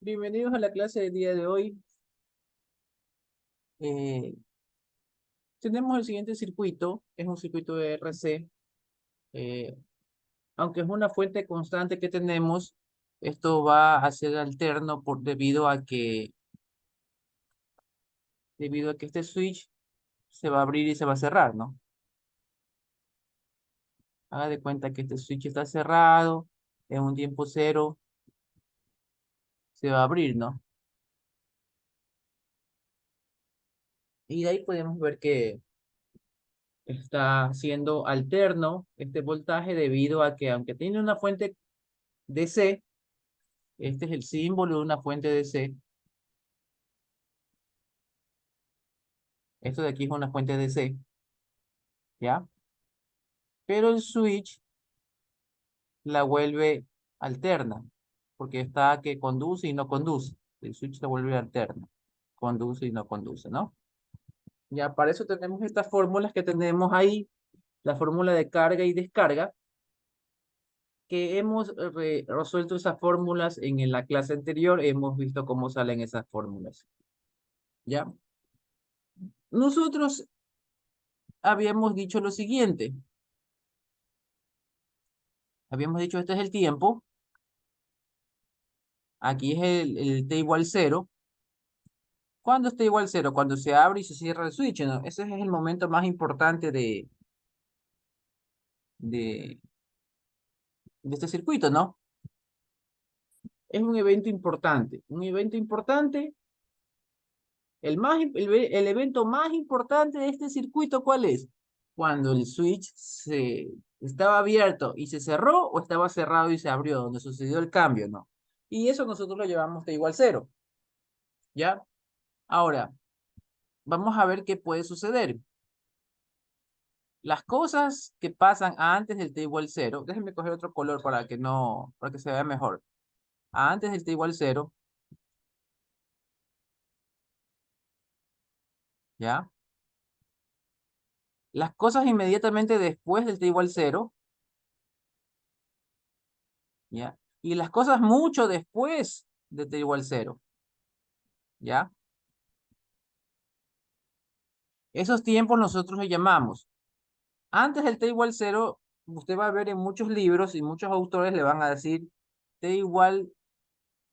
Bienvenidos a la clase del día de hoy. Eh, Tenemos el siguiente circuito, es un circuito de RC. eh, Aunque es una fuente constante que tenemos, esto va a ser alterno debido a que este switch se va a abrir y se va a cerrar, ¿no? Haga de cuenta que este switch está cerrado, en un tiempo cero se va a abrir, ¿no? Y de ahí podemos ver que está siendo alterno este voltaje debido a que aunque tiene una fuente DC. Este es el símbolo de una fuente DC. Esto de aquí es una fuente DC, ¿ya? Pero el switch la vuelve alterna, porque está que conduce y no conduce. El switch la vuelve alterna, conduce y no conduce, ¿no? Ya, para eso tenemos estas fórmulas que tenemos ahí, la fórmula de carga y descarga, que hemos resuelto esas fórmulas en la clase anterior, hemos visto cómo salen esas fórmulas, ¿ya? Nosotros habíamos dicho lo siguiente, habíamos dicho este es el tiempo. Aquí es el T igual cero. ¿Cuándo está igual cero? Cuando se abre y se cierra el switch, ¿no? Ese es el momento más importante de, de este circuito, ¿no? Es un evento importante. Un evento importante, el evento más importante de este circuito, ¿cuál es? Cuando el switch estaba abierto y se cerró o estaba cerrado y se abrió, donde sucedió el cambio, ¿no? Y eso nosotros lo llevamos T igual cero, ¿ya? Ahora, vamos a ver qué puede suceder. Las cosas que pasan antes del t igual cero, déjenme coger otro color para que no, para que se vea mejor. Antes del t igual cero, ¿ya? Las cosas inmediatamente después del t igual cero, ¿ya? Y las cosas mucho después de t igual cero, ¿ya? Esos tiempos nosotros los llamamos. Antes del t igual cero, usted va a ver en muchos libros y muchos autores le van a decir t igual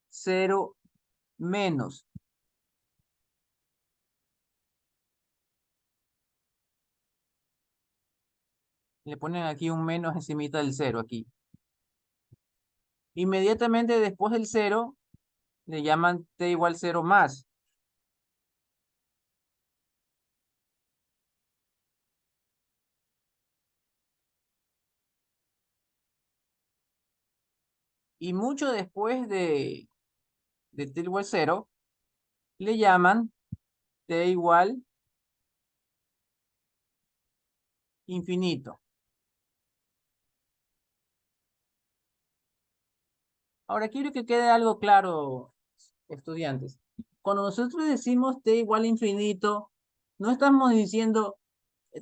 cero menos. Le ponen aquí un menos encimita del cero aquí. Inmediatamente después del cero, le llaman t igual cero más. Y mucho después de t igual cero, le llaman t igual infinito. Ahora quiero que quede algo claro, estudiantes. Cuando nosotros decimos t igual infinito, no estamos diciendo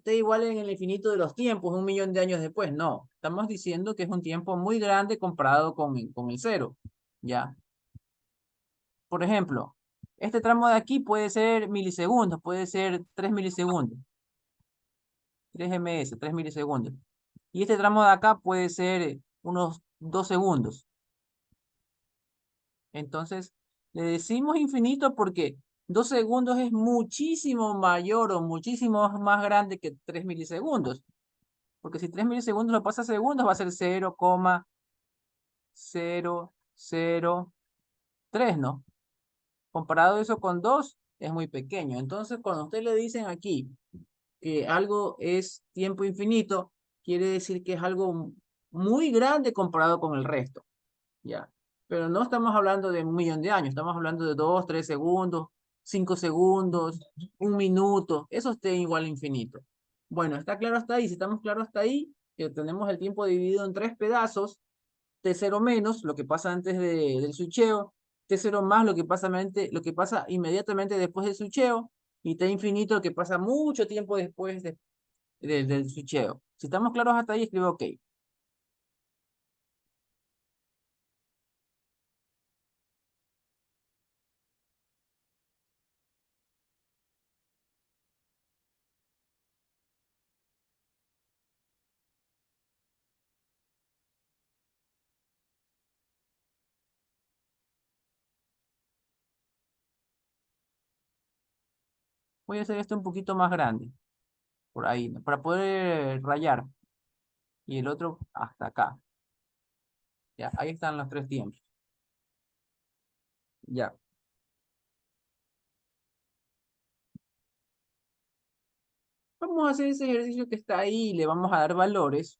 t igual en el infinito de los tiempos, 1 millón de años después, no. Estamos diciendo que es un tiempo muy grande comparado con el cero, ¿ya? Por ejemplo, este tramo de aquí puede ser milisegundos, puede ser 3 milisegundos, 3 ms, 3 milisegundos. Y este tramo de acá puede ser unos 2 segundos. Entonces, le decimos infinito porque 2 segundos es muchísimo mayor o muchísimo más grande que 3 milisegundos. Porque si 3 milisegundos lo pasa a segundos, va a ser 0,003, ¿no? Comparado eso con 2, es muy pequeño. Entonces, cuando usted le dicen aquí que algo es tiempo infinito, quiere decir que es algo muy grande comparado con el resto, ¿ya? Pero no estamos hablando de 1 millón de años, estamos hablando de 2, 3 segundos, 5 segundos, 1 minuto, eso está igual a infinito. Bueno, ¿está claro hasta ahí? Si estamos claros hasta ahí, que tenemos el tiempo dividido en 3 pedazos, T0 menos, lo que pasa antes del switcheo, T0 más, lo que pasa inmediatamente después del switcheo, y T infinito, lo que pasa mucho tiempo después del switcheo. Si estamos claros hasta ahí, escribo OK. Voy a hacer esto un poquito más grande, por ahí, ¿no? Para poder rayar. Y el otro hasta acá. Ya, ahí están los tres tiempos. Ya. Vamos a hacer ese ejercicio que está ahí y le vamos a dar valores.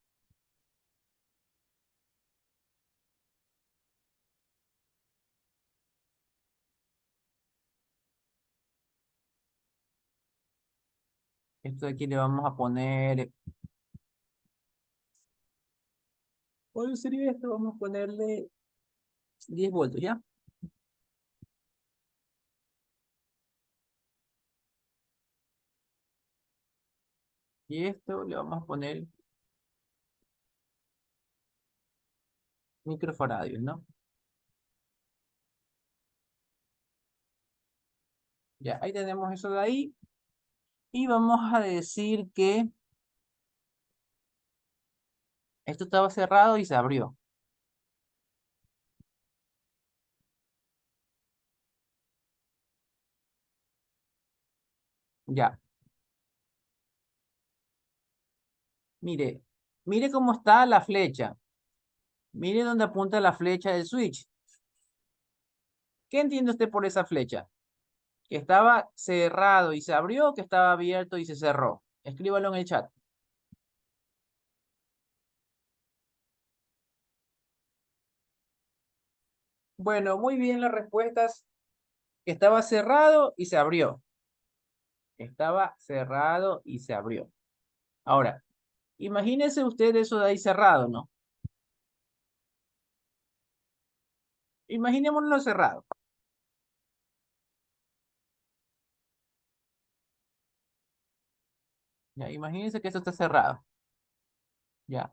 Esto de aquí le vamos a poner. ¿Cuál sería esto? Vamos a ponerle 10 voltios, ¿ya? Y esto le vamos a poner microfaradios, ¿no? Ya, ahí tenemos eso de ahí. Y vamos a decir que esto estaba cerrado y se abrió. Ya, mire, mire cómo está la flecha. Mire dónde apunta la flecha del switch. ¿Qué entiende usted por esa flecha? ¿Que estaba cerrado y se abrió o que estaba abierto y se cerró? Escríbalo en el chat. Bueno, muy bien las respuestas. Que estaba cerrado y se abrió. Estaba cerrado y se abrió. Ahora, imagínese usted eso de ahí cerrado, ¿no? Imaginémoslo cerrado. Ya, imagínense que esto está cerrado. Ya.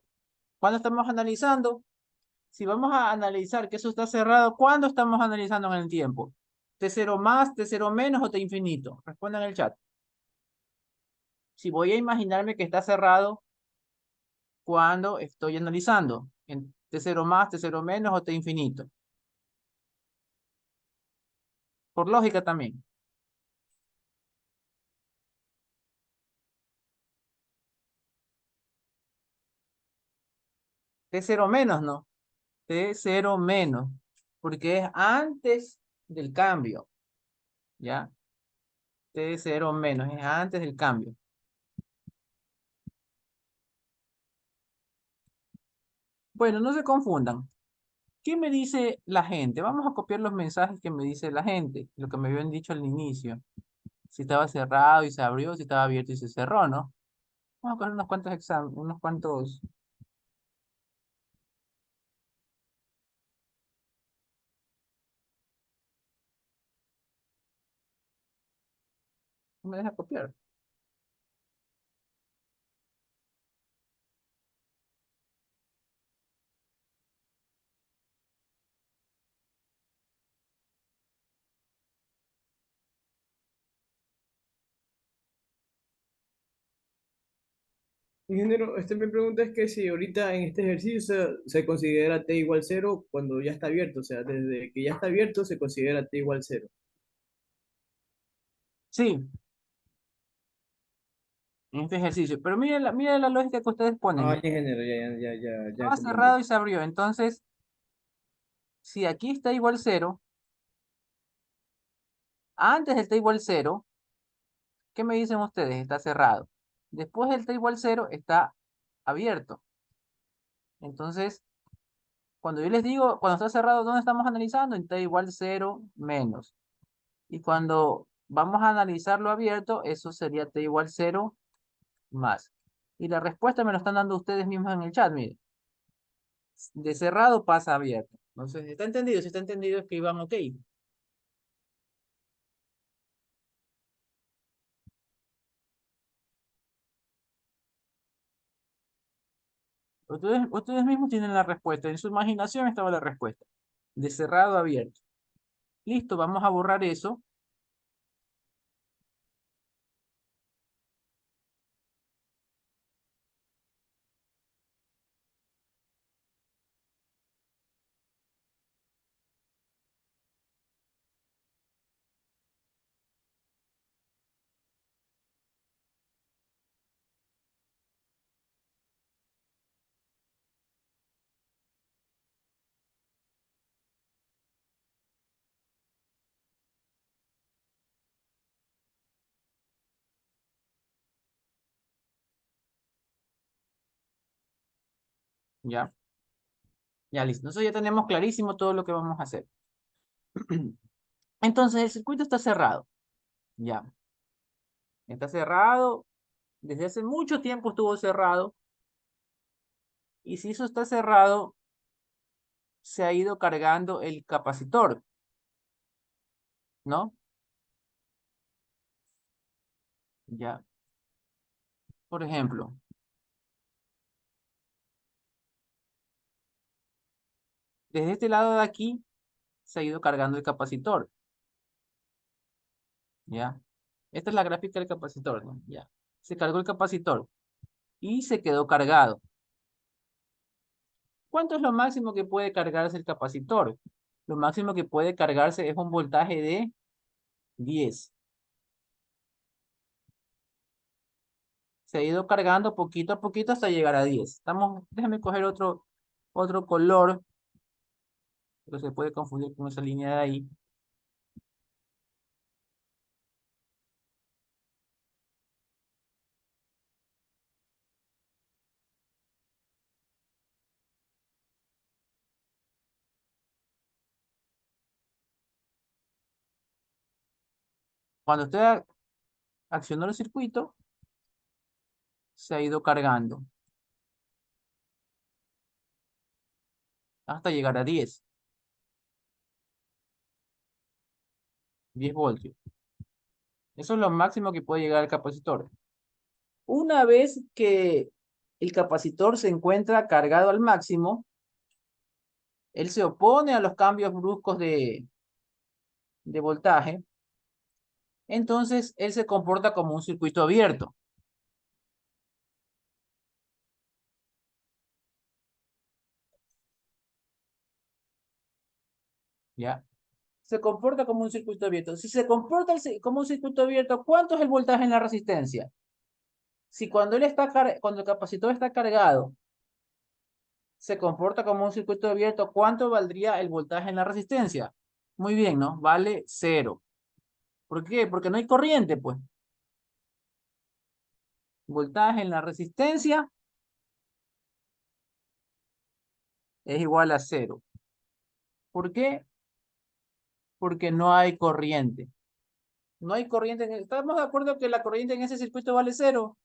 Cuando estamos analizando, si vamos a analizar que eso está cerrado, ¿cuándo estamos analizando en el tiempo? ¿T cero más, T cero menos o T infinito? Respondan en el chat. Si voy a imaginarme que está cerrado cuando estoy analizando, en T cero más, T cero menos o T infinito. Por lógica también. T cero menos, ¿no? T cero menos, porque es antes del cambio, ¿ya? T cero menos, es antes del cambio. Bueno, no se confundan. ¿Qué me dice la gente? Vamos a copiar los mensajes que me dice la gente, lo que me habían dicho al inicio. Si estaba cerrado y se abrió, si estaba abierto y se cerró, ¿no? Vamos a coger unos cuantos exámenes, unos cuantos. No me deja copiar. Ingeniero, mi pregunta es que si ahorita en este ejercicio se considera t igual cero cuando ya está abierto, o sea, desde que ya está abierto se considera t igual cero. Sí, en este ejercicio. Pero miren la lógica que ustedes Ah, ponen. ya, ingeniero, ya Estaba comprendí. cerrado y se abrió. Entonces, si aquí está igual cero, antes del t igual cero, ¿qué me dicen ustedes? Está cerrado. Después del t igual cero está abierto. Entonces, cuando yo les digo, cuando está cerrado, ¿dónde estamos analizando? En t igual cero menos. Y cuando vamos a analizar lo abierto, eso sería t igual cero más. Y la respuesta me lo están dando ustedes mismos en el chat, miren. De cerrado pasa a abierto. Entonces, ¿está entendido? Si está entendido, escriban OK. Ustedes mismos tienen la respuesta. En su imaginación estaba la respuesta. De cerrado a abierto. Listo, vamos a borrar eso. ¿Ya? Ya listo. Entonces ya tenemos clarísimo todo lo que vamos a hacer. Entonces el circuito está cerrado. Ya. Está cerrado. Desde hace mucho tiempo estuvo cerrado. Y si eso está cerrado, se ha ido cargando el capacitor, ¿no? Ya. Por ejemplo, desde este lado de aquí se ha ido cargando el capacitor. ¿Ya? Esta es la gráfica del capacitor, ¿no? Ya. Se cargó el capacitor y se quedó cargado. ¿Cuánto es lo máximo que puede cargarse el capacitor? Lo máximo que puede cargarse es un voltaje de 10. Se ha ido cargando poquito a poquito hasta llegar a 10. Déjame coger otro color, pero se puede confundir con esa línea de ahí. Cuando usted accionó el circuito, se ha ido cargando hasta llegar a 10 voltios. Eso es lo máximo que puede llegar el capacitor. Una vez que el capacitor se encuentra cargado al máximo, él se opone a los cambios bruscos de voltaje, entonces él se comporta como un circuito abierto, ¿ya? Se comporta como un circuito abierto. Si se comporta como un circuito abierto, ¿cuánto es el voltaje en la resistencia? Si cuando el capacitor está cargado, se comporta como un circuito abierto, ¿cuánto valdría el voltaje en la resistencia? Muy bien, ¿no? Vale cero. ¿Por qué? Porque no hay corriente, pues. Voltaje en la resistencia es igual a cero. ¿Por qué? Porque no hay corriente. No hay corriente. ¿Estamos de acuerdo que la corriente en ese circuito vale cero?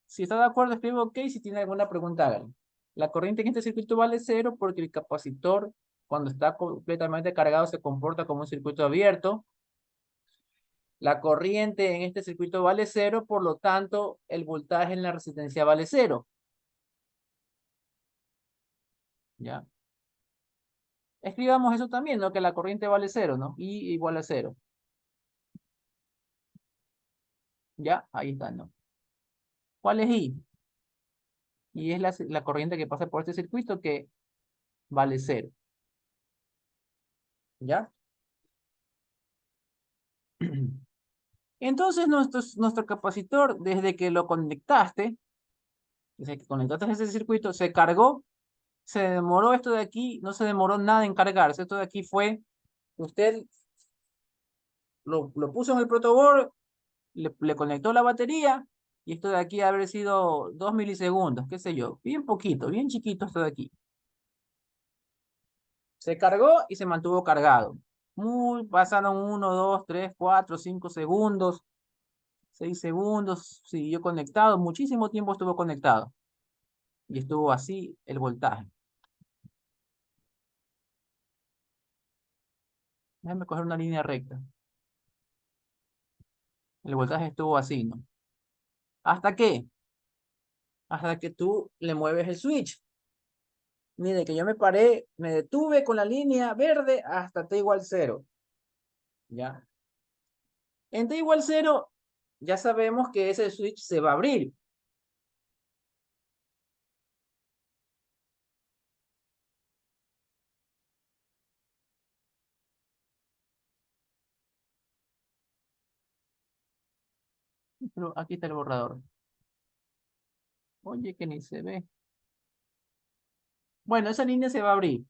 Si está de acuerdo, escribe OK. Si tiene alguna pregunta, háganlo. La corriente en este circuito vale cero porque el capacitor, cuando está completamente cargado, se comporta como un circuito abierto. La corriente en este circuito vale cero, por lo tanto, el voltaje en la resistencia vale cero. ¿Ya? Escribamos eso también, ¿no? Que la corriente vale cero, ¿no? I igual a cero. ¿Ya? Ahí está, ¿no? ¿Cuál es I? Y es la corriente que pasa por este circuito que vale cero. ¿Ya? Entonces, nuestro capacitor, desde que conectaste ese circuito, se cargó, se demoró esto de aquí, no se demoró nada en cargarse. Esto de aquí fue, usted lo puso en el protoboard, le conectó la batería, y esto de aquí haber sido 2 milisegundos, qué sé yo, bien poquito, bien chiquito esto de aquí. Se cargó y se mantuvo cargado. Pasaron 1, 2, 3, 4, 5 segundos, 6 segundos, siguió conectado, muchísimo tiempo estuvo conectado. Y estuvo así el voltaje. Déjame coger una línea recta. El voltaje estuvo así, ¿no? ¿Hasta qué? Hasta que tú le mueves el switch. Mire, que yo me paré, me detuve con la línea verde hasta T igual cero. ¿Ya? En T igual cero, ya sabemos que ese switch se va a abrir. Pero aquí está el borrador. Oye, que ni se ve. Bueno, esa línea se va a abrir.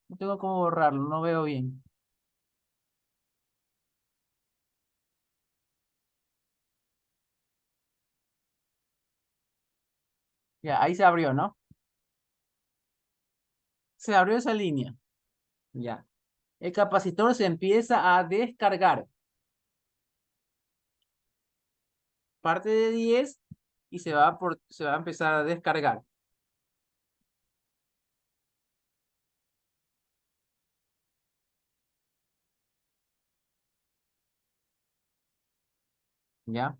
No tengo cómo borrarlo, no veo bien. Ya, ahí se abrió, ¿no? Se abrió esa línea. Ya. El capacitor se empieza a descargar. Parte de 10 y se va a empezar a descargar. ¿Ya?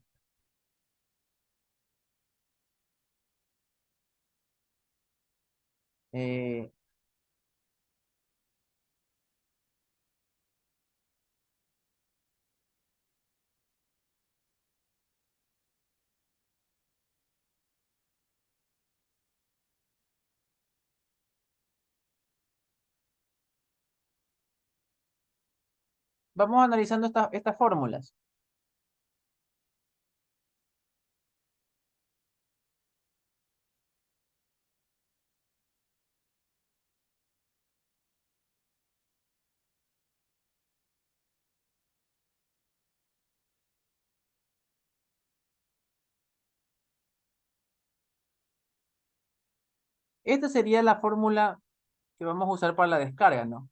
Eh, vamos analizando estas fórmulas. Esta sería la fórmula que vamos a usar para la descarga, ¿no?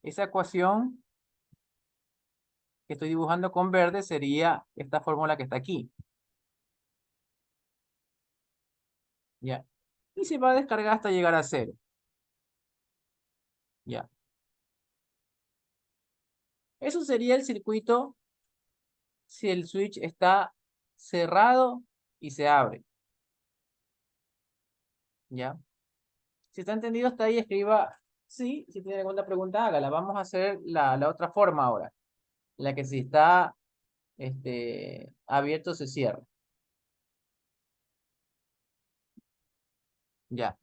Esa ecuación que estoy dibujando con verde sería esta fórmula que está aquí. ¿Ya? Y se va a descargar hasta llegar a cero. ¿Ya? Eso sería el circuito si el switch está cerrado y se abre. ¿Ya? Si está entendido hasta ahí, escriba sí. Si tiene alguna pregunta, hágala. Vamos a hacer la otra forma ahora. La que si está abierto se cierra. Ya.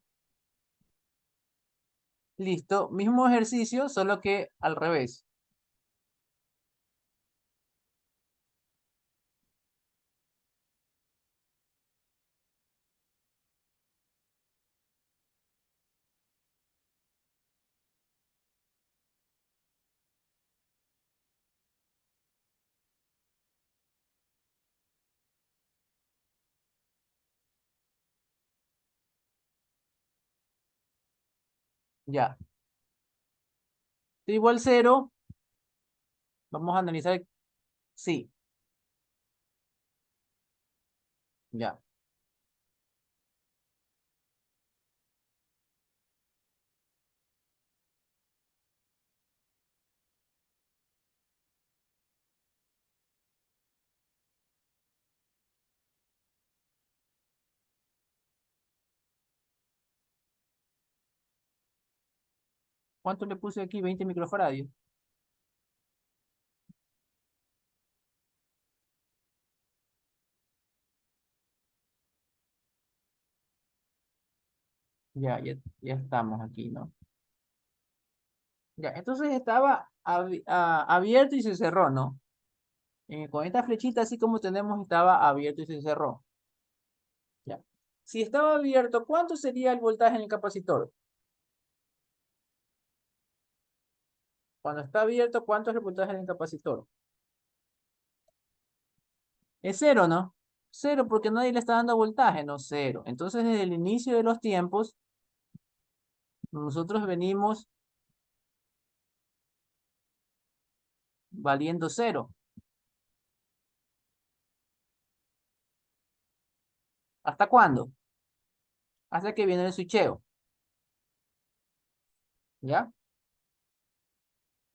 Listo. Mismo ejercicio, solo que al revés. Ya. T igual cero. Vamos a analizar. Sí. Ya. ¿Cuánto le puse aquí? 20 microfarads. Ya estamos aquí, ¿no? Ya, entonces estaba abierto y se cerró, ¿no? Con esta flechita, así como tenemos, estaba abierto y se cerró. Ya. Si estaba abierto, ¿cuánto sería el voltaje en el capacitor? Cuando está abierto, ¿cuánto es el voltaje en el capacitor? Es cero, ¿no? Cero, porque nadie le está dando voltaje, no cero. Entonces, desde el inicio de los tiempos, nosotros venimos valiendo cero. ¿Hasta cuándo? Hasta que viene el switcheo, ¿ya?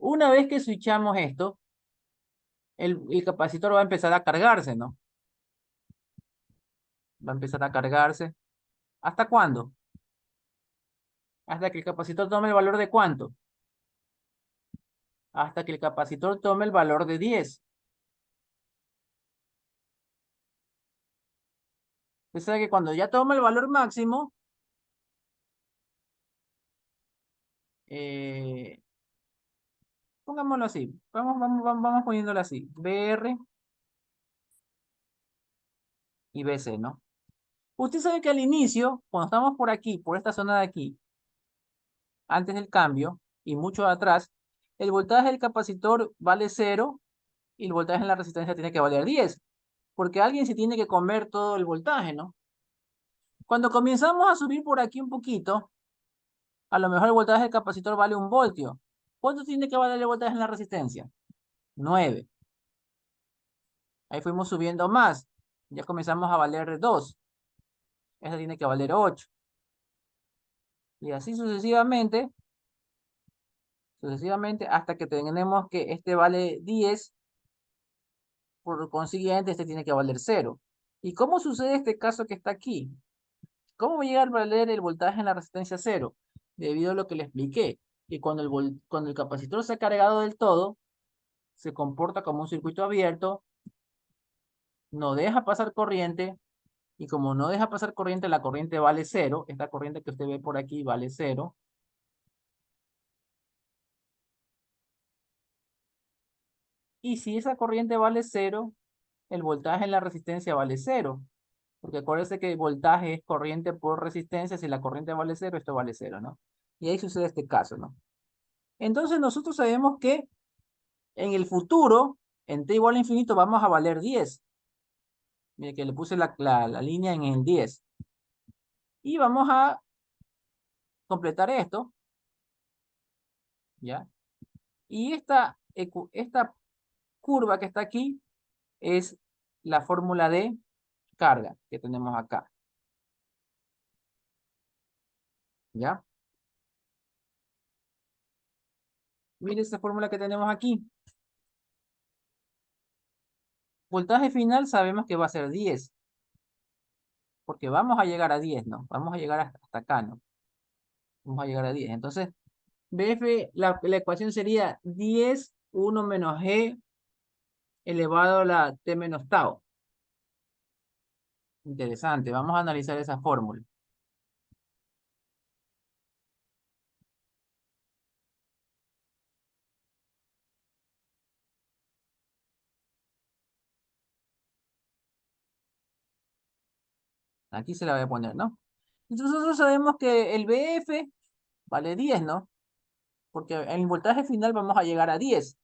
Una vez que switchamos esto, el capacitor va a empezar a cargarse, ¿no? Va a empezar a cargarse. ¿Hasta cuándo? Hasta que el capacitor tome el valor de ¿cuánto? Hasta que el capacitor tome el valor de 10. Usted sabe que cuando ya toma el valor máximo, eh, pongámoslo así. Vamos poniéndolo así. BR y BC, ¿no? Usted sabe que al inicio, cuando estamos por aquí, por esta zona de aquí, antes del cambio y mucho atrás, el voltaje del capacitor vale cero y el voltaje en la resistencia tiene que valer 10, porque alguien se tiene que comer todo el voltaje, ¿no? Cuando comenzamos a subir por aquí un poquito, A lo mejor el voltaje del capacitor vale 1 voltio. ¿Cuánto tiene que valer el voltaje en la resistencia? 9. Ahí fuimos subiendo más. Ya comenzamos a valer 2. Esta tiene que valer 8. Y así sucesivamente hasta que tenemos que este vale 10. Por consiguiente, este tiene que valer 0. ¿Y cómo sucede este caso que está aquí? ¿Cómo va a llegar a valer el voltaje en la resistencia 0? Debido a lo que le expliqué, que cuando el capacitor se ha cargado del todo, se comporta como un circuito abierto, no deja pasar corriente, y como no deja pasar corriente, la corriente vale 0. Esta corriente que usted ve por aquí vale 0. Y si esa corriente vale 0, el voltaje en la resistencia vale 0. Porque acuérdense que el voltaje es corriente por resistencia. Si la corriente vale 0, esto vale 0, ¿no? Y ahí sucede este caso, ¿no? Entonces nosotros sabemos que en el futuro, en t igual a infinito, vamos a valer 10. Mire que le puse la línea en el 10. Y vamos a completar esto, ¿ya? Y esta curva que está aquí es la fórmula de carga que tenemos acá, ¿ya? Mire esta fórmula que tenemos aquí. Voltaje final sabemos que va a ser 10, porque vamos a llegar a 10, ¿no? Vamos a llegar hasta acá, ¿no? Vamos a llegar a 10. Entonces, BF, la ecuación sería 10, 1 menos G elevado a la T menos tau. Interesante, vamos a analizar esa fórmula. Aquí se la voy a poner, ¿no? Entonces nosotros sabemos que el BF vale 10, ¿no? Porque en el voltaje final vamos a llegar a 10.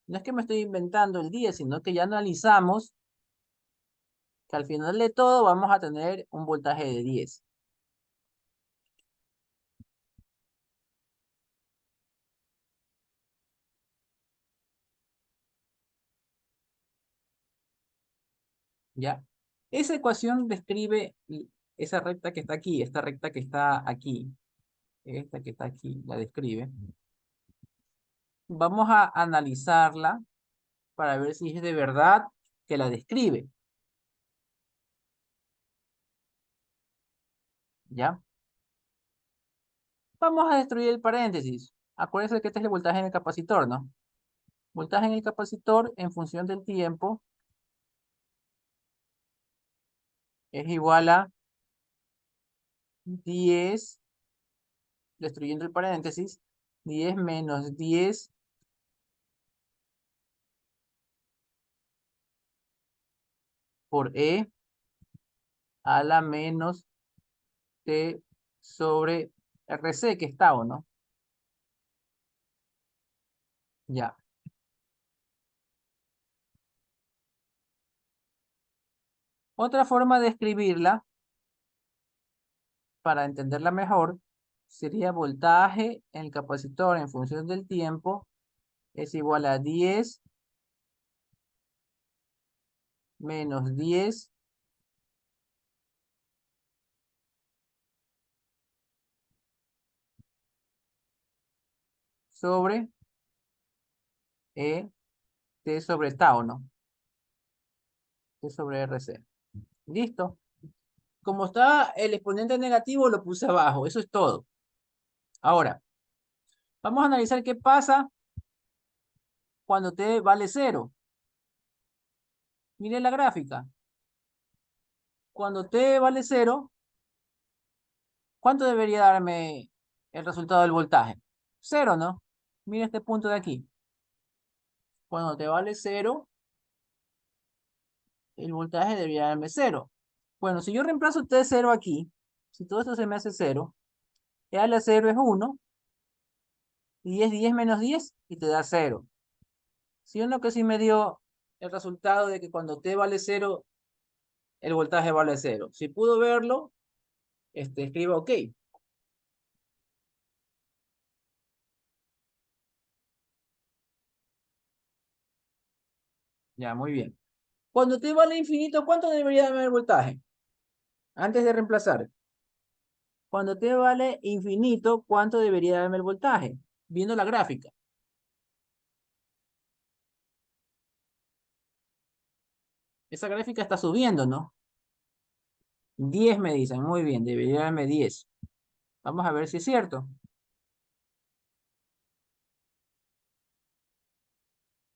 No es que me estoy inventando el 10, sino que ya analizamos que al final de todo vamos a tener un voltaje de 10. ¿Ya? Esa ecuación describe esa recta que está aquí, esta recta que está aquí, esta que está aquí, la describe. Vamos a analizarla para ver si es de verdad que la describe, ¿ya? Vamos a destruir el paréntesis. Acuérdense que este es el voltaje en el capacitor, ¿no? Voltaje en el capacitor en función del tiempo es igual a 10, destruyendo el paréntesis, 10 menos 10 por E a la menos T sobre RC, que está, ¿o no? Ya. Otra forma de escribirla, para entenderla mejor, sería voltaje en el capacitor en función del tiempo es igual a 10 menos 10 sobre E T sobre tau, ¿no? T sobre RC. Listo. Como está el exponente negativo, lo puse abajo. Eso es todo. Ahora, vamos a analizar qué pasa cuando t vale 0. Mire la gráfica. Cuando t vale 0, ¿cuánto debería darme el resultado del voltaje? 0, ¿no? Mire este punto de aquí. Cuando t vale 0, el voltaje debería darme 0. Bueno, si yo reemplazo T0 aquí, si todo esto se me hace 0, E a la 0 es 1, y es 10 menos 10 y te da 0. ¿Sí o no que sí me dio el resultado de que cuando T vale 0, el voltaje vale 0? Si pudo verlo, escriba OK. Ya, muy bien. Cuando t vale infinito, ¿cuánto debería darme el voltaje? Antes de reemplazar. Cuando t vale infinito, ¿cuánto debería darme el voltaje? Viendo la gráfica. Esa gráfica está subiendo, ¿no? 10 me dicen, muy bien, debería darme 10. Vamos a ver si es cierto.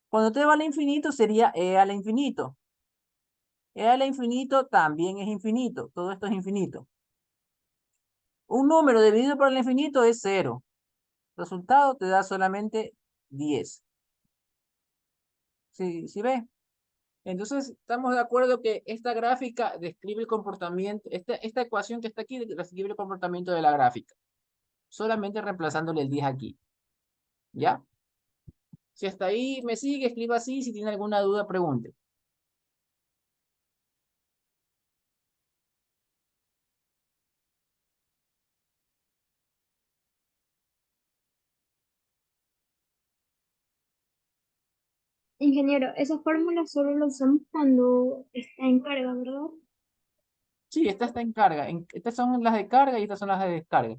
Cuando t vale infinito sería e a la infinito. E a la infinito también es infinito. Todo esto es infinito. Un número dividido por el infinito es 0. Resultado te da solamente 10. ¿Sí ves? Entonces, estamos de acuerdo que esta gráfica describe el comportamiento, esta ecuación que está aquí describe el comportamiento de la gráfica. Solamente reemplazándole el 10 aquí. ¿Ya? Si hasta ahí me sigue, escriba así. Si tiene alguna duda, pregunte. Ingeniero, esa fórmula solo la usamos cuando está en carga, ¿verdad? Sí, esta está en carga. Estas son las de carga y estas son las de descarga.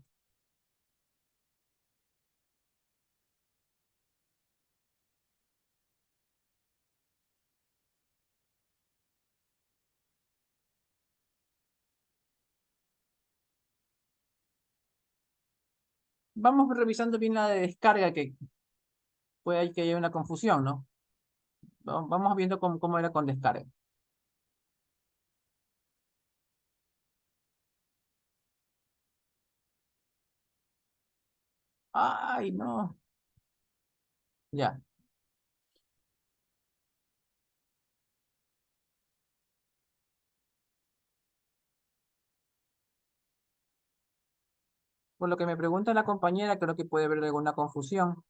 Vamos revisando bien la de descarga, que puede que haya una confusión, ¿no? Vamos viendo cómo era con descarga. Ay, no. Ya. Por lo que me pregunta la compañera, creo que puede haber alguna confusión.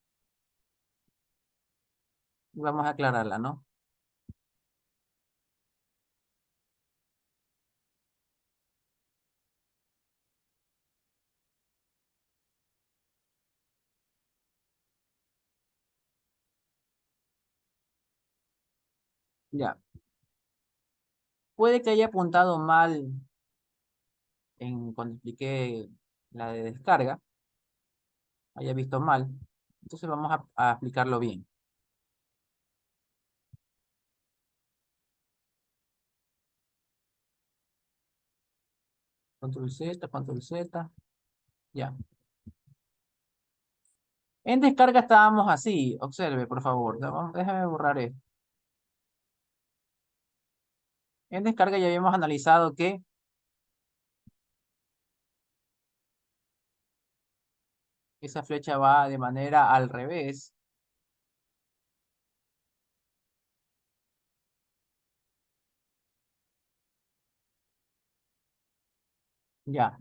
Vamos a aclararla, ¿no? Ya. Puede que haya apuntado mal cuando expliqué la de descarga, haya visto mal. Entonces vamos a aplicarlo bien. Control Z, control Z. Ya. En descarga estábamos así. Observe, por favor. Déjame borrar esto. En descarga ya habíamos analizado que esa flecha va de manera al revés. Ya.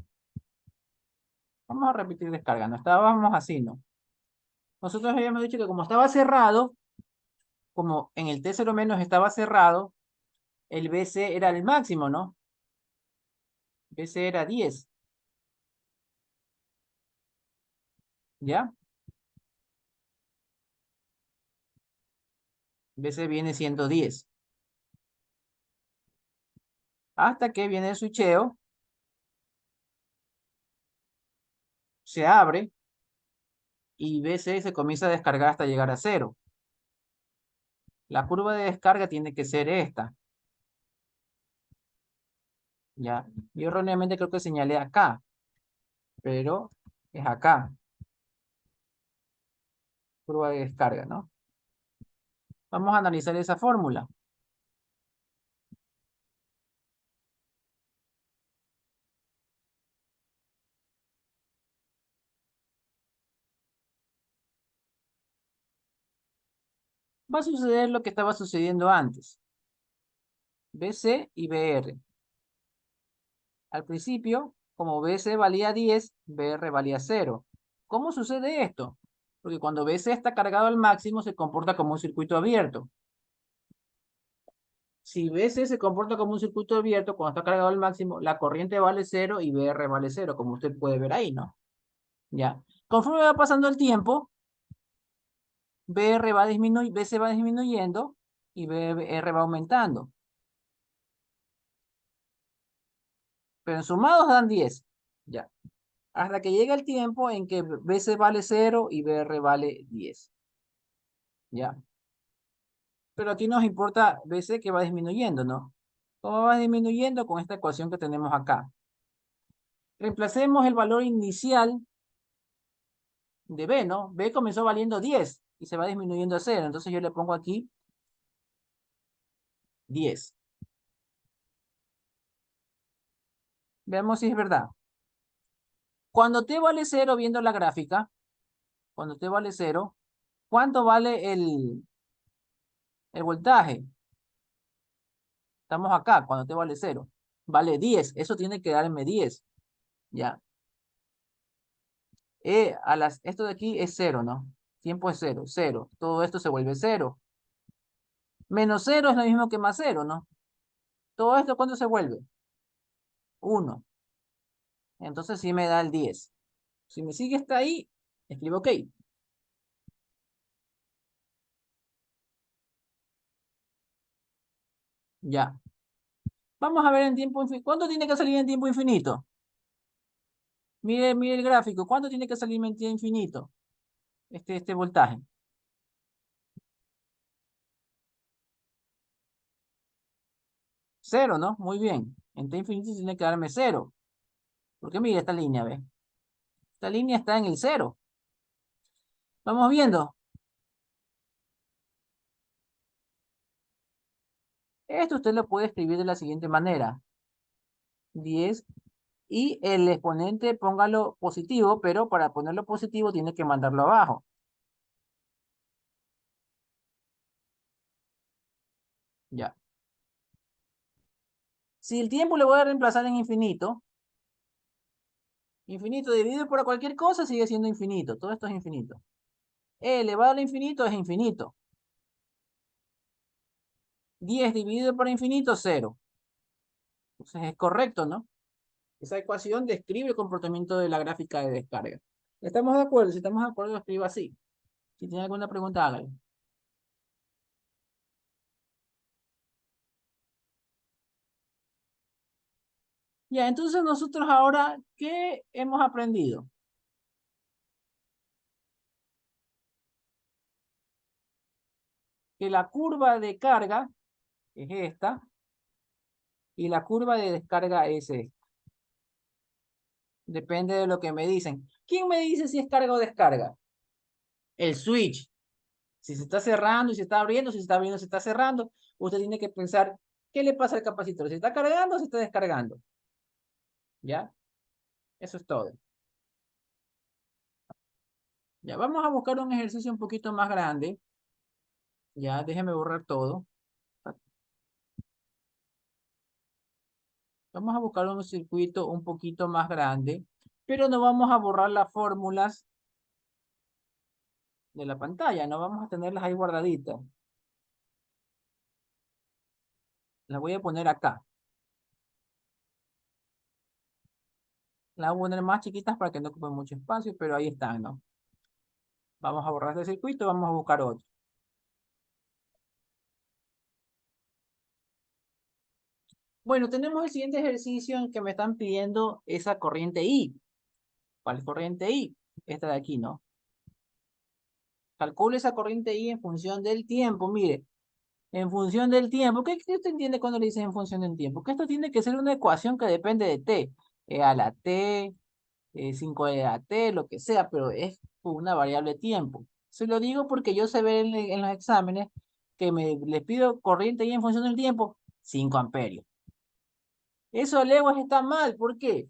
Vamos a repetir descarga. No estábamos así, ¿no? Nosotros habíamos dicho que como estaba cerrado, como en el T0 menos estaba cerrado, el BC era el máximo, ¿no? BC era 10. ¿Ya? BC viene siendo 10. Hasta que viene el switcheo, se abre y BC se comienza a descargar hasta llegar a 0. La curva de descarga tiene que ser esta. ¿Ya? Yo erróneamente creo que señalé acá, pero es acá. Curva de descarga, ¿no? Vamos a analizar esa fórmula. Va a suceder lo que estaba sucediendo antes. BC y BR. Al principio, como BC valía 10, BR valía 0. ¿Cómo sucede esto? Porque cuando BC está cargado al máximo, se comporta como un circuito abierto. Si BC se comporta como un circuito abierto, cuando está cargado al máximo, la corriente vale 0 y BR vale 0, como usted puede ver ahí, ¿no? Ya. Conforme va pasando el tiempo, BC va disminuyendo y BR va aumentando. Pero en sumados dan 10. Ya. Hasta que llega el tiempo en que BC vale 0 y BR vale 10. Ya. Pero aquí nos importa BC que va disminuyendo, ¿no? ¿Cómo va disminuyendo? Con esta ecuación que tenemos acá. Reemplacemos el valor inicial de B, ¿no? B comenzó valiendo 10 y se va disminuyendo a 0. Entonces yo le pongo aquí 10. Veamos si es verdad. Cuando T vale 0, viendo la gráfica, cuando T vale 0, ¿cuánto vale el voltaje? Estamos acá, cuando T vale 0. Vale 10, eso tiene que darme 10. Ya. Esto de aquí es 0, ¿no? Tiempo es 0, 0. Todo esto se vuelve 0. Menos 0 es lo mismo que más 0, ¿no? Todo esto, ¿cuánto se vuelve? 1. Entonces sí me da el 10. Si me sigue hasta ahí, escribo OK. Ya. Vamos a ver en tiempo infinito. ¿Cuánto tiene que salir en tiempo infinito? Mire, mire el gráfico. ¿Cuánto tiene que salir en tiempo infinito? Este voltaje. 0, ¿no? Muy bien. En T infinito tiene que darme 0. Porque mire esta línea, ¿ve? Esta línea está en el 0. Vamos viendo. Esto usted lo puede escribir de la siguiente manera. 10 y el exponente póngalo positivo, pero para ponerlo positivo tiene que mandarlo abajo. Ya. Si el tiempo le voy a reemplazar en infinito, infinito dividido por cualquier cosa sigue siendo infinito. Todo esto es infinito. E elevado al infinito es infinito. 10 dividido por infinito, 0. Entonces es correcto, ¿no? Esa ecuación describe el comportamiento de la gráfica de descarga. ¿Estamos de acuerdo? Si estamos de acuerdo, escriba así. Si tiene alguna pregunta, hágale. Ya, entonces nosotros ahora, ¿qué hemos aprendido? Que la curva de carga es esta y la curva de descarga es esta. Depende de lo que me dicen. ¿Quién me dice si es carga o descarga? El switch. Si se está cerrando y se está abriendo, si se está abriendo, se está cerrando, usted tiene que pensar, ¿qué le pasa al capacitor? ¿Se está cargando o se está descargando? ¿Ya? Eso es todo. Ya, vamos a buscar un ejercicio un poquito más grande. Ya, déjeme borrar todo. Vamos a buscar un circuito un poquito más grande, pero no vamos a borrar las fórmulas de la pantalla, no vamos a tenerlas ahí guardaditas. Las voy a poner acá. Las voy a poner más chiquitas para que no ocupen mucho espacio, pero ahí están, ¿no? Vamos a borrar este circuito y vamos a buscar otro. Bueno, tenemos el siguiente ejercicio en que me están pidiendo esa corriente I. ¿Cuál corriente I? Esta de aquí, ¿no? Calcule esa corriente I en función del tiempo. Mire, en función del tiempo. ¿Qué usted entiende cuando le dice en función del tiempo? Que esto tiene que ser una ecuación que depende de t. A la t, 5 a t, lo que sea, pero es una variable tiempo. Se lo digo porque yo sé ver en los exámenes que les pido corriente I en función del tiempo, 5 amperios. Eso a leguas está mal. ¿Por qué?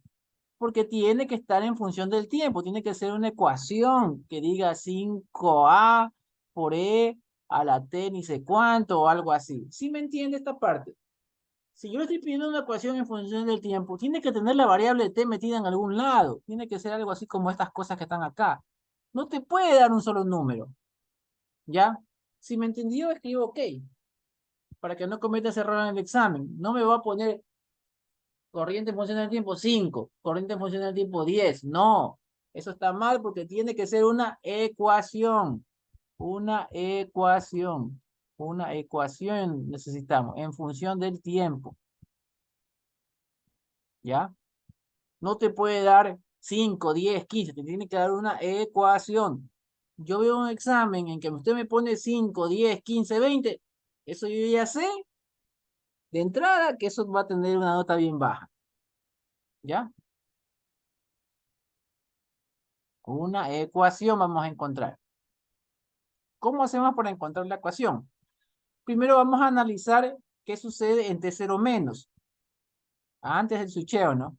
Porque tiene que estar en función del tiempo. Tiene que ser una ecuación que diga 5a por e a la t ni sé cuánto o algo así. ¿Sí me entiende esta parte? Si yo estoy pidiendo una ecuación en función del tiempo, tiene que tener la variable t metida en algún lado. Tiene que ser algo así como estas cosas que están acá. No te puede dar un solo número. ¿Ya? Si me entendió, escribo OK. Para que no cometa ese error en el examen. No me va a poner corriente en función del tiempo 5, corriente en función del tiempo 10. No, eso está mal porque tiene que ser una ecuación. Una ecuación. Una ecuación necesitamos en función del tiempo. ¿Ya? No te puede dar 5, 10, 15. Te tiene que dar una ecuación. Yo veo un examen en que usted me pone 5, 10, 15, 20. Eso yo ya sé de entrada que eso va a tener una nota bien baja. ¿Ya? Una ecuación vamos a encontrar. ¿Cómo hacemos para encontrar la ecuación? Primero vamos a analizar qué sucede en T0 menos, antes del switcheo, ¿no?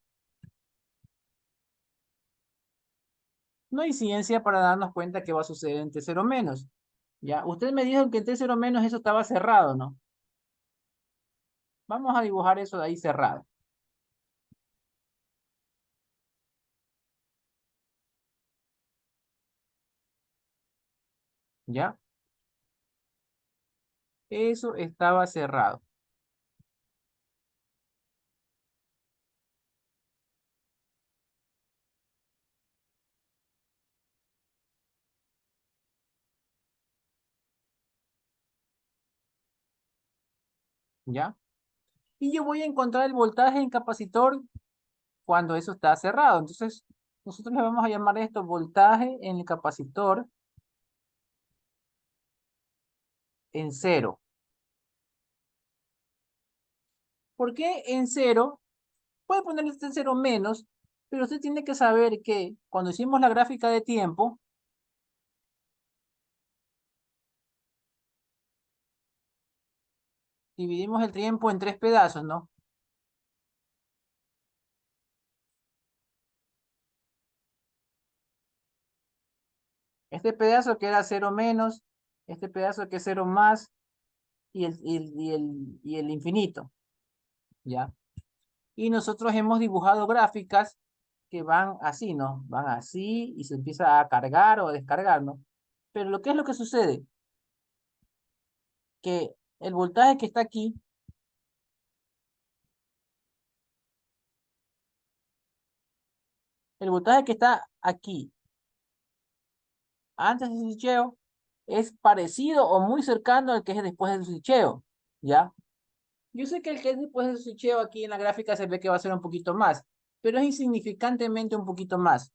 No hay ciencia para darnos cuenta qué va a suceder en T0 menos. Ya, usted me dijo que en T0 menos eso estaba cerrado, ¿no? Vamos a dibujar eso de ahí cerrado. ¿Ya? Eso estaba cerrado. ¿Ya? Y yo voy a encontrar el voltaje en capacitor cuando eso está cerrado. Entonces, nosotros le vamos a llamar esto voltaje en el capacitor en cero. ¿Por qué en cero? Puede ponerle este en cero menos, pero usted tiene que saber que cuando hicimos la gráfica de tiempo, dividimos el tiempo en 3 pedazos, ¿no? Este pedazo que era cero menos, este pedazo que es cero más y el infinito, ¿ya? Y nosotros hemos dibujado gráficas que van así, ¿no? Van así y se empieza a cargar o a descargar, ¿no? Pero ¿qué es lo que sucede? Que el voltaje que está aquí, el voltaje que está aquí antes del switcheo es parecido o muy cercano al que es después del switcheo, ¿ya? Yo sé que el que es después del switcheo aquí en la gráfica se ve que va a ser un poquito más, pero es insignificantemente un poquito más,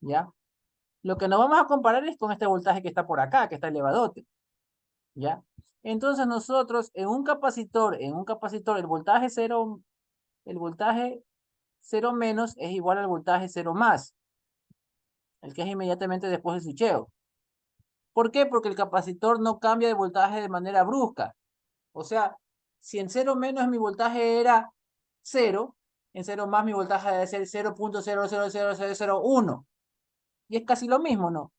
¿ya? Lo que nos vamos a comparar es con este voltaje que está por acá, que está elevadote, ¿ya? Entonces nosotros en un capacitor, el voltaje cero menos es igual al voltaje cero más, el que es inmediatamente después del switcheo. ¿Por qué? Porque el capacitor no cambia de voltaje de manera brusca. O sea, si en cero menos mi voltaje era cero, en cero más mi voltaje debe ser 0.000001. Y es casi lo mismo, ¿no?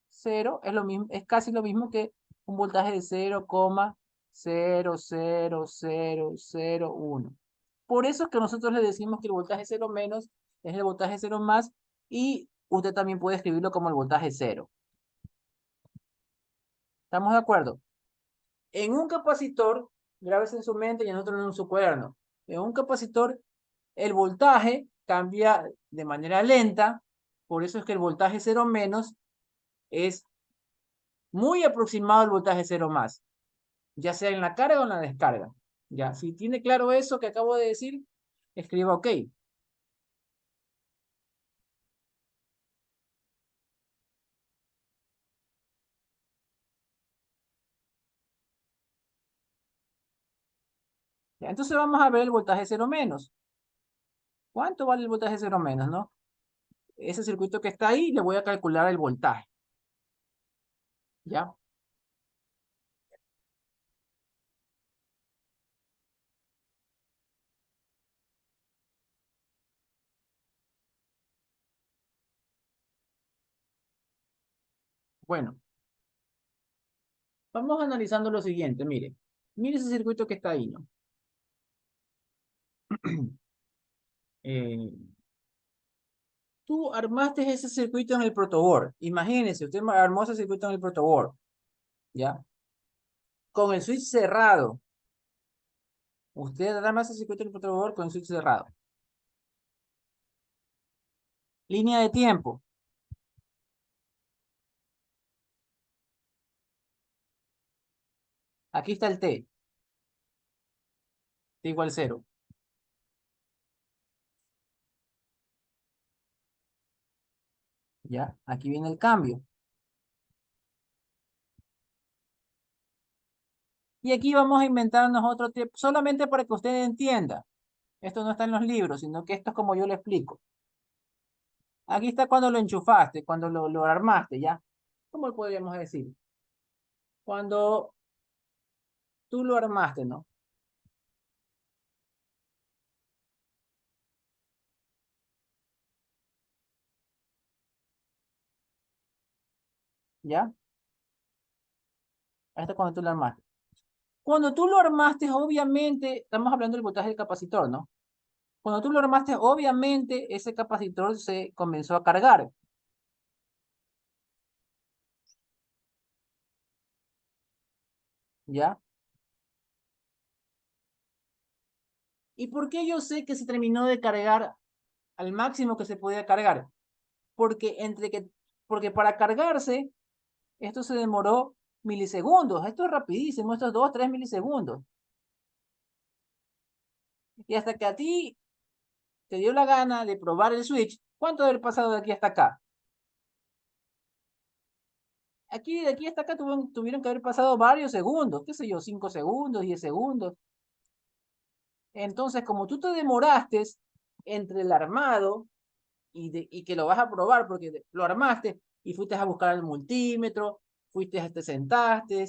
Cero es lo mismo, es casi lo mismo que un voltaje de 0,000001. Por eso es que nosotros le decimos que el voltaje cero menos es el voltaje cero más y usted también puede escribirlo como el voltaje cero. ¿Estamos de acuerdo? En un capacitor, grábese en su mente y anótelo en su cuaderno. En un capacitor, el voltaje cambia de manera lenta, por eso es que el voltaje cero menos es muy aproximado al voltaje cero más, ya sea en la carga o en la descarga. Ya, si tiene claro eso que acabo de decir, escriba OK. Ya, entonces vamos a ver el voltaje cero menos. ¿Cuánto vale el voltaje cero menos, no? Ese circuito que está ahí, le voy a calcular el voltaje. ¿Ya? Bueno, vamos analizando lo siguiente, mire. Mire ese circuito que está ahí, ¿no? Eh, tú armaste ese circuito en el protoboard. Imagínese, usted armó ese circuito en el protoboard, ¿ya? Con el switch cerrado. Usted arma ese circuito en el protoboard con el switch cerrado. Línea de tiempo. Aquí está el T igual 0. ¿Ya? Aquí viene el cambio. Y aquí vamos a inventarnos otro tiempo, solamente para que usted entienda. Esto no está en los libros, sino que esto es como yo le explico. Aquí está cuando lo enchufaste, cuando lo armaste, ¿ya? ¿Cómo lo podríamos decir? Cuando tú lo armaste, ¿no? ¿Ya? Esto es cuando tú lo armaste. Cuando tú lo armaste, obviamente, estamos hablando del voltaje del capacitor, ¿no? Cuando tú lo armaste, obviamente, ese capacitor se comenzó a cargar, ¿ya? ¿Y por qué yo sé que se terminó de cargar al máximo que se podía cargar? Porque porque para cargarse, esto se demoró milisegundos. Esto es rapidísimo, estos 2, 3 milisegundos. Y hasta que a ti te dio la gana de probar el switch, ¿cuánto debe haber pasado de aquí hasta acá? Aquí, de aquí hasta acá tuvieron que haber pasado varios segundos, qué sé yo, 5 segundos, 10 segundos. Entonces, como tú te demoraste entre el armado y que lo vas a probar porque lo armaste y fuiste a buscar el multímetro, te sentaste,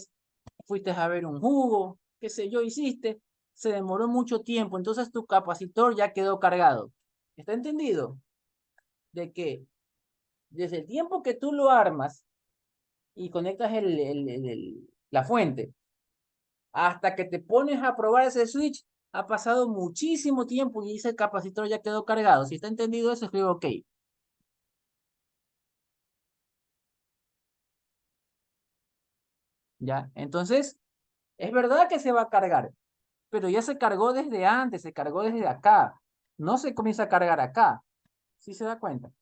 fuiste a ver un jugo, qué sé yo, hiciste, se demoró mucho tiempo, entonces tu capacitor ya quedó cargado. ¿Está entendido? De que desde el tiempo que tú lo armas y conectas la fuente hasta que te pones a probar ese switch, ha pasado muchísimo tiempo y ese capacitor ya quedó cargado. Si está entendido eso, escribo OK. ¿Ya? Entonces, es verdad que se va a cargar, pero ya se cargó desde antes, se cargó desde acá. No se comienza a cargar acá. ¿Sí se da cuenta?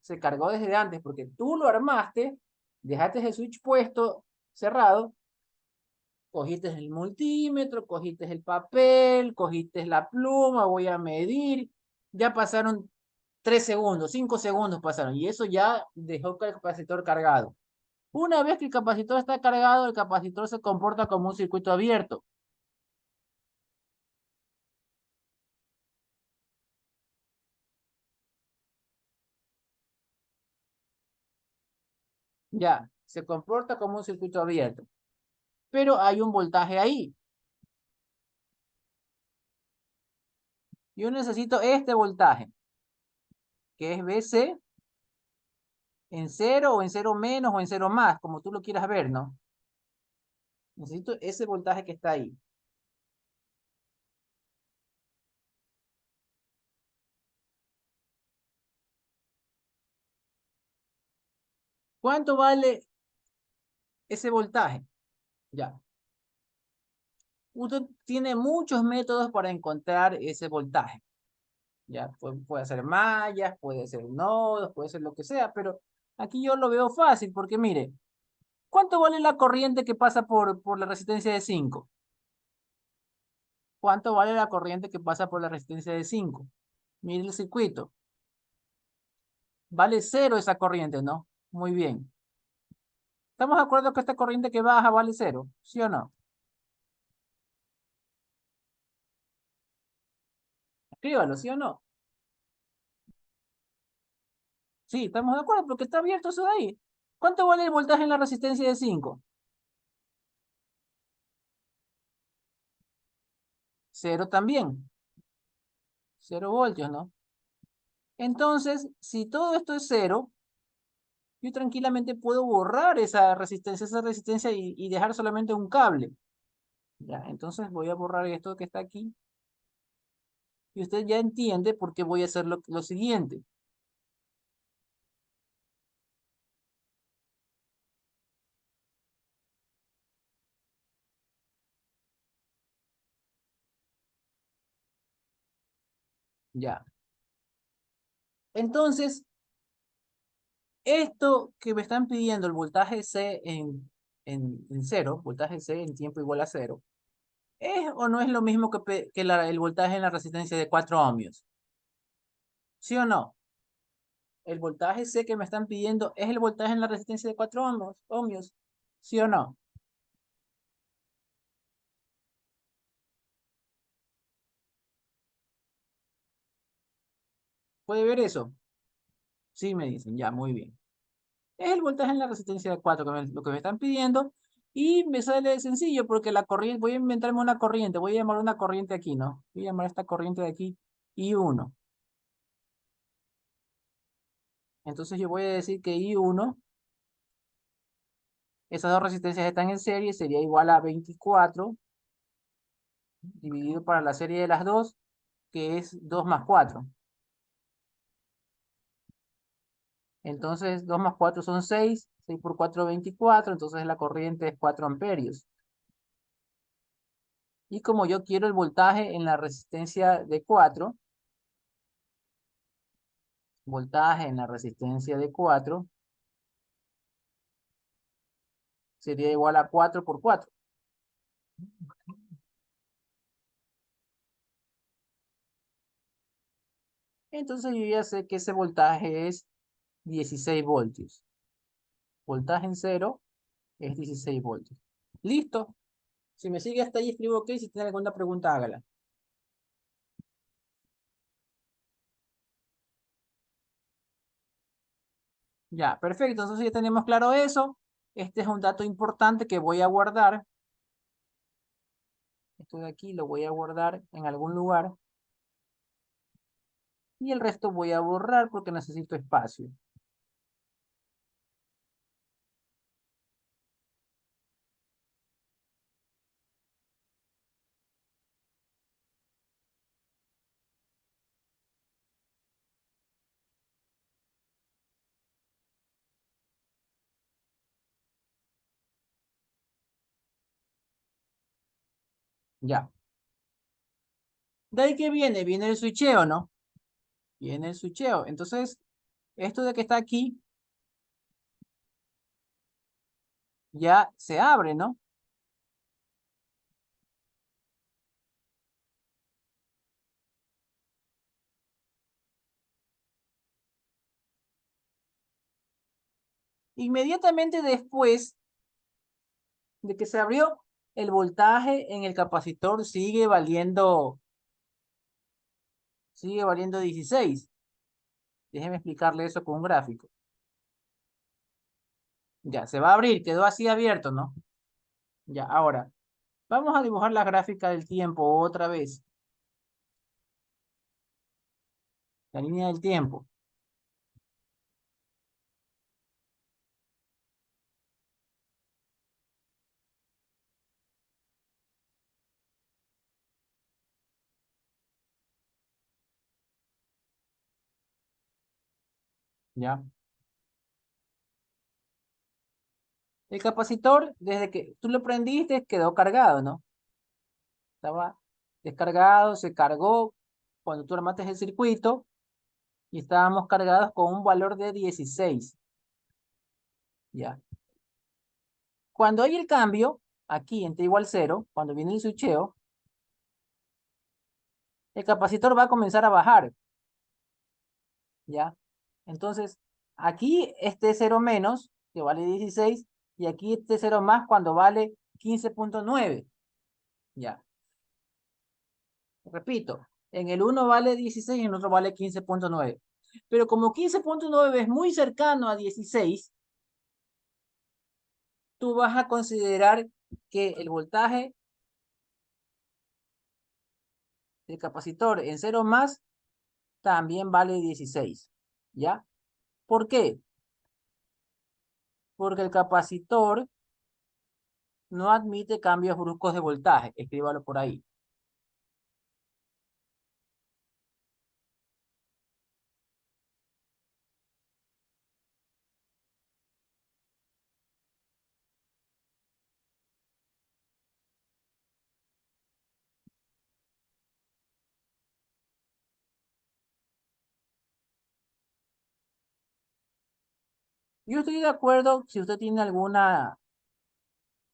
Se cargó desde antes porque tú lo armaste, dejaste el switch puesto, cerrado, cogiste el multímetro, cogiste el papel, cogiste la pluma, voy a medir, ya pasaron 3 segundos, 5 segundos pasaron y eso ya dejó el capacitor cargado. Una vez que el capacitor está cargado, el capacitor se comporta como un circuito abierto. Ya, se comporta como un circuito abierto. Pero hay un voltaje ahí. Yo necesito este voltaje, que es BC en cero o en cero menos o en cero más, como tú lo quieras ver, ¿no? Necesito ese voltaje que está ahí. ¿Cuánto vale ese voltaje? Ya. Usted tiene muchos métodos para encontrar ese voltaje. Ya, puede ser mallas, puede ser nodos, puede ser lo que sea, pero aquí yo lo veo fácil porque mire, ¿cuánto vale la corriente que pasa por la resistencia de 5? ¿Cuánto vale la corriente que pasa por la resistencia de 5? Mire el circuito. Vale cero esa corriente, ¿no? Muy bien. ¿Estamos de acuerdo que esta corriente que baja vale cero? ¿Sí o no? Escríbalo, ¿sí o no? Sí, estamos de acuerdo porque está abierto eso de ahí. ¿Cuánto vale el voltaje en la resistencia de 5? Cero también. 0 voltios, ¿no? Entonces, si todo esto es cero, yo tranquilamente puedo borrar esa resistencia y dejar solamente un cable. Ya, entonces voy a borrar esto que está aquí. Y usted ya entiende por qué voy a hacer lo siguiente. Ya. Entonces, esto que me están pidiendo, el voltaje C en cero, voltaje C en tiempo igual a cero, ¿es o no es lo mismo que el voltaje en la resistencia de 4 ohmios? ¿Sí o no? El voltaje C que me están pidiendo es el voltaje en la resistencia de 4 ohmios. ¿Sí o no? ¿Puede ver eso? Sí, me dicen, ya, muy bien. Es el voltaje en la resistencia de 4 lo que me están pidiendo. Y me sale sencillo porque la corriente, voy a inventarme una corriente, voy a llamar una corriente aquí, ¿no? Voy a llamar esta corriente de aquí I1. Entonces yo voy a decir que I1, esas dos resistencias están en serie, sería igual a 24 dividido para la serie de las dos, que es 2 más 4. Entonces 2 más 4 son 6, 6 por 4 24, entonces la corriente es 4 amperios. Y como yo quiero el voltaje en la resistencia de 4, voltaje en la resistencia de 4 sería igual a 4 por 4. Entonces yo ya sé que ese voltaje es 16 voltios. Voltaje en cero es 16 voltios. ¿Listo? Si me sigue hasta ahí, escribo OK. Si tiene alguna pregunta, hágala. Ya, perfecto. Entonces ya tenemos claro eso. Este es un dato importante que voy a guardar. Esto de aquí lo voy a guardar en algún lugar. Y el resto voy a borrar porque necesito espacio. Ya. ¿De ahí qué viene? Viene el switcheo, ¿no? Viene el switcheo. Entonces, esto de que está aquí ya se abre, ¿no? Inmediatamente después de que se abrió, el voltaje en el capacitor sigue valiendo 16. Déjeme explicarle eso con un gráfico. Ya, se va a abrir, quedó así abierto, ¿no? Ya, ahora, vamos a dibujar la gráfica del tiempo otra vez. La línea del tiempo, ¿ya? El capacitor, desde que tú lo prendiste, quedó cargado, ¿no? Estaba descargado, se cargó cuando tú armaste el circuito y estábamos cargados con un valor de 16, ¿ya? Cuando hay el cambio, aquí en T igual 0, cuando viene el switcheo, el capacitor va a comenzar a bajar, ¿ya? Entonces, aquí este 0 menos, que vale 16, y aquí este 0 más cuando vale 15.9, ¿ya? Repito, en el uno vale 16 y en el otro vale 15.9. Pero como 15.9 es muy cercano a 16, tú vas a considerar que el voltaje del capacitor en 0 más también vale 16, ¿ya? ¿Por qué? Porque el capacitor no admite cambios bruscos de voltaje. Escríbalo por ahí. Yo estoy de acuerdo si usted tiene alguna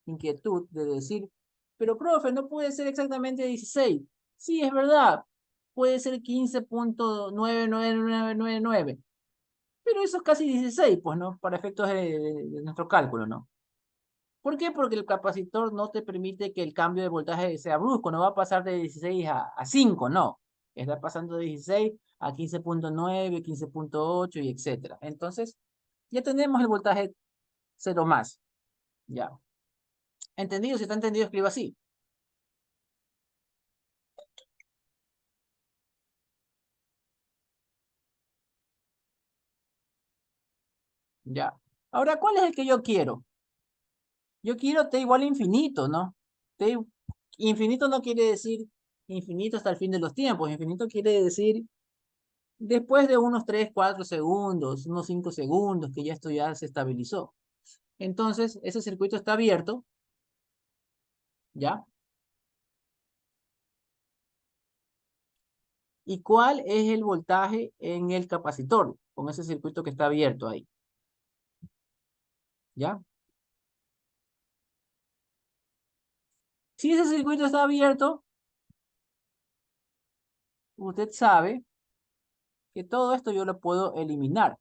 inquietud de decir, pero profe, no puede ser exactamente 16. Sí, es verdad, puede ser 15.99999, pero eso es casi 16, pues, ¿no? Para efectos de nuestro cálculo, ¿no? ¿Por qué? Porque el capacitor no te permite que el cambio de voltaje sea brusco, no va a pasar de 16 a 5, no. Está pasando de 16 a 15.9, 15.8 y etcétera. Entonces, ya tenemos el voltaje 0 más. Ya. ¿Entendido? Si está entendido, escriba así. Ya. Ahora, ¿cuál es el que yo quiero? Yo quiero T igual a infinito, ¿no? T infinito no quiere decir infinito hasta el fin de los tiempos. Infinito quiere decir después de unos 3, 4 segundos, unos 5 segundos, que ya esto ya se estabilizó. Entonces, ese circuito está abierto, ¿ya? ¿Y cuál es el voltaje en el capacitor con ese circuito que está abierto ahí? ¿Ya? Si ese circuito está abierto, usted sabe que todo esto yo lo puedo eliminar,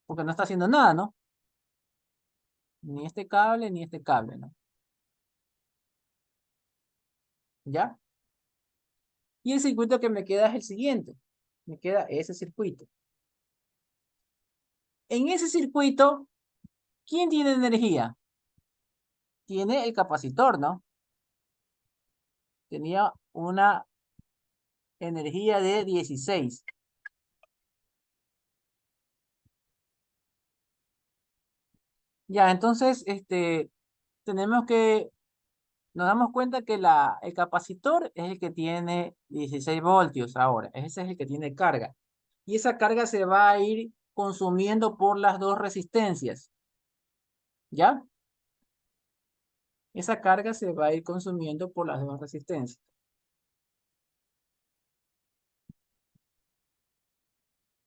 porque no está haciendo nada, ¿no? Ni este cable, ni este cable, ¿no? ¿Ya? Y el circuito que me queda es el siguiente. Me queda ese circuito. En ese circuito, ¿quién tiene energía? Tiene el capacitor, ¿no? Tenía una energía de 16. Ya, entonces, tenemos que, nos damos cuenta que el capacitor es el que tiene 16 voltios ahora. Ese es el que tiene carga. Y esa carga se va a ir consumiendo por las dos resistencias. ¿Ya? Esa carga se va a ir consumiendo por las dos resistencias.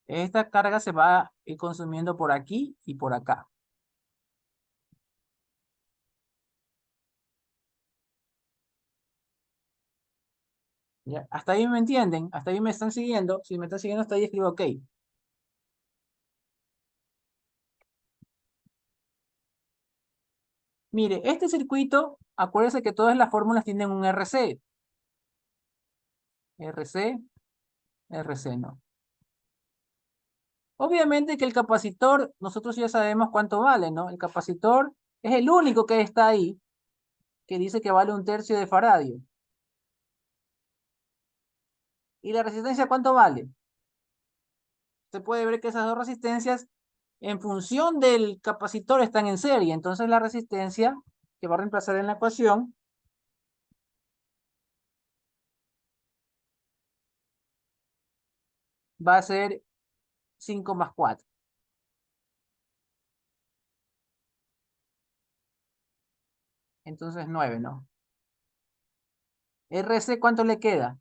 Esta carga se va a ir consumiendo por aquí y por acá. ¿Ya? Hasta ahí me entienden, hasta ahí me están siguiendo. Si me están siguiendo hasta ahí, escribo OK. Mire, este circuito, acuérdense que todas las fórmulas tienen un RC. RC, RC no. Obviamente que el capacitor, nosotros ya sabemos cuánto vale, ¿no? El capacitor es el único que está ahí, que dice que vale 1/3 de faradio. ¿Y la resistencia cuánto vale? Se puede ver que esas dos resistencias, en función del capacitor, están en serie. Entonces la resistencia que va a reemplazar en la ecuación va a ser 5 más 4. Entonces 9, ¿no? RC, ¿cuánto le queda?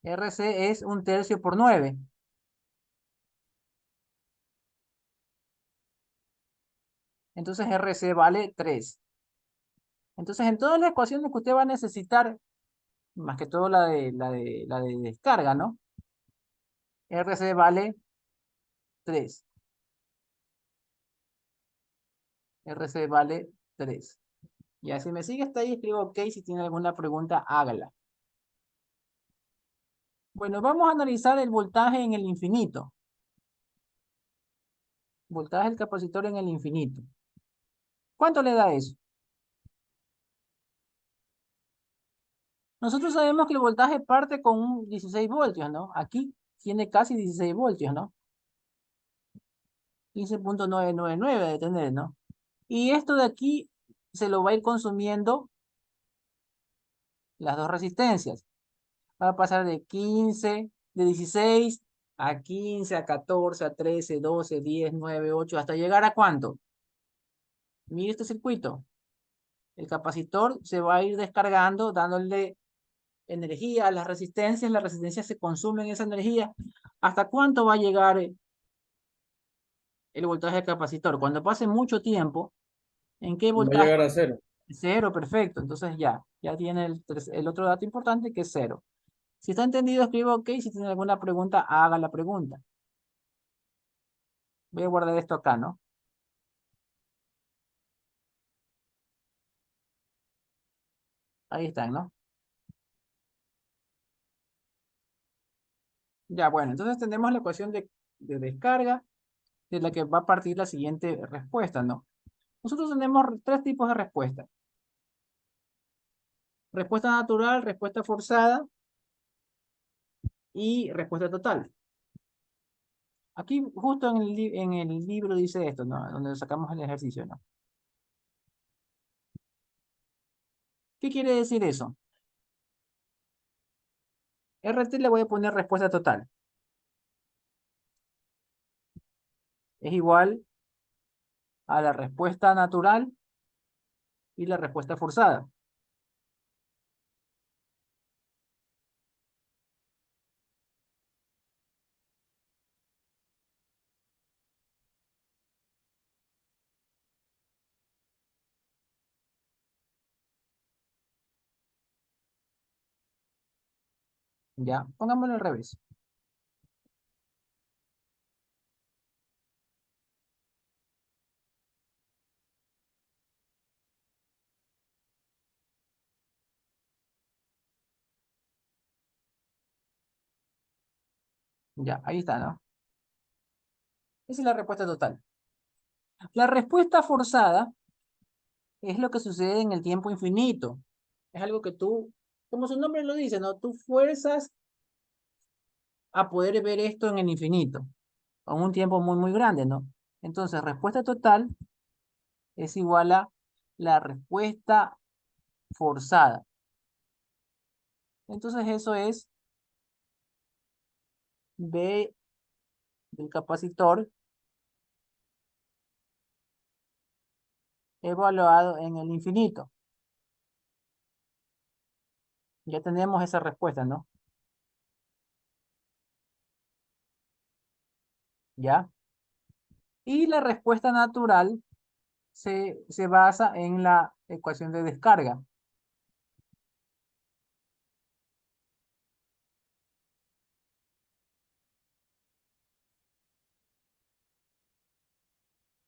RC es 1/3 por 9. Entonces RC vale 3. Entonces en todas las ecuaciones que usted va a necesitar, más que todo la de descarga, ¿no? RC vale 3. RC vale 3. Ya, si me sigue hasta ahí, escribo OK. Si tiene alguna pregunta, hágala. Bueno, vamos a analizar el voltaje en el infinito. Voltaje del capacitor en el infinito. ¿Cuánto le da eso? Nosotros sabemos que el voltaje parte con un 16 voltios, ¿no? Aquí tiene casi 16 voltios, ¿no? 15.999 de tener, ¿no? Y esto de aquí se lo va a ir consumiendo las dos resistencias. Va a pasar de 15, de 16 a 15, a 14, a 13, 12, 10, 9, 8, hasta llegar a ¿cuánto? Mire este circuito. El capacitor se va a ir descargando, dándole energía a las resistencias se consumen esa energía. ¿Hasta cuánto va a llegar el voltaje del capacitor. Cuando pase mucho tiempo, ¿en qué Va a voltaje? llegar a cero. Cero, perfecto. Entonces ya tiene el otro dato importante que es cero. Si está entendido, escriba OK. Si tiene alguna pregunta, haga la pregunta. Voy a guardar esto acá, ¿no? Ahí están, ¿no? Ya, bueno, entonces tenemos la ecuación de descarga de la que va a partir la siguiente respuesta, ¿no? Nosotros tenemos tres tipos de respuesta. Respuesta natural, respuesta forzada y respuesta total. Aquí justo en el libro dice esto, ¿no? Donde sacamos el ejercicio, ¿no? ¿Qué quiere decir eso? RT le voy a poner respuesta total. Es igual a la respuesta natural y la respuesta forzada. Ya, pongámoslo al revés. Ya, ahí está, ¿no? Esa es la respuesta total. La respuesta forzada es lo que sucede en el tiempo infinito. Es algo que tú, como su nombre lo dice, ¿no? Tú fuerzas a poder ver esto en el infinito, con un tiempo muy, muy grande, ¿no? Entonces, respuesta total es igual a la respuesta forzada. Entonces, eso es B del capacitor evaluado en el infinito. Ya tenemos esa respuesta, ¿no? ¿Ya? Y la respuesta natural se basa en la ecuación de descarga,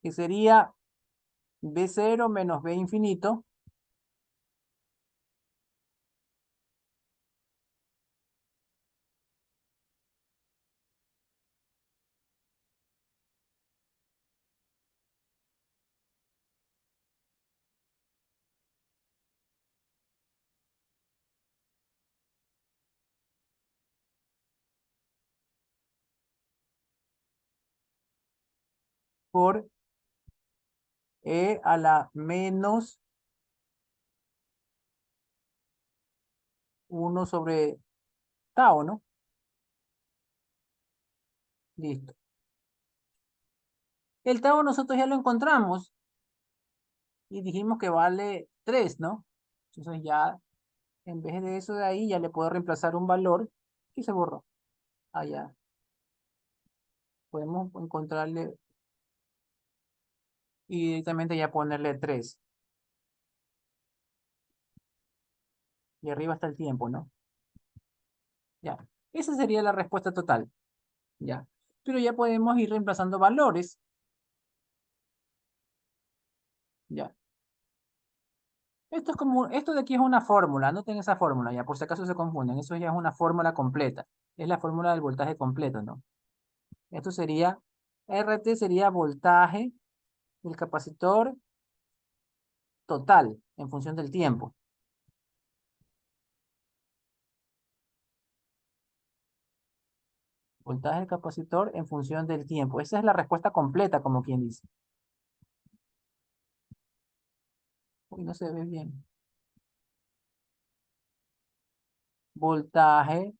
que sería B0 menos B infinito por E a la menos 1 sobre tau, ¿no? Listo. El tau nosotros ya lo encontramos y dijimos que vale 3, ¿no? Entonces ya, en vez de eso de ahí, ya le puedo reemplazar un valor que se borró. Allá. Podemos encontrarle y directamente ya ponerle 3. Y arriba está el tiempo, ¿no? Ya. Esa sería la respuesta total. Ya. Pero ya podemos ir reemplazando valores. Ya. Esto de aquí es una fórmula, anoten esa fórmula, ya por si acaso se confunden, eso ya es una fórmula completa, es la fórmula del voltaje completo, ¿no? Esto sería, RT sería voltaje del capacitor total en función del tiempo. Voltaje del capacitor en función del tiempo. Esa es la respuesta completa, como quien dice. Uy, no se ve bien. Voltaje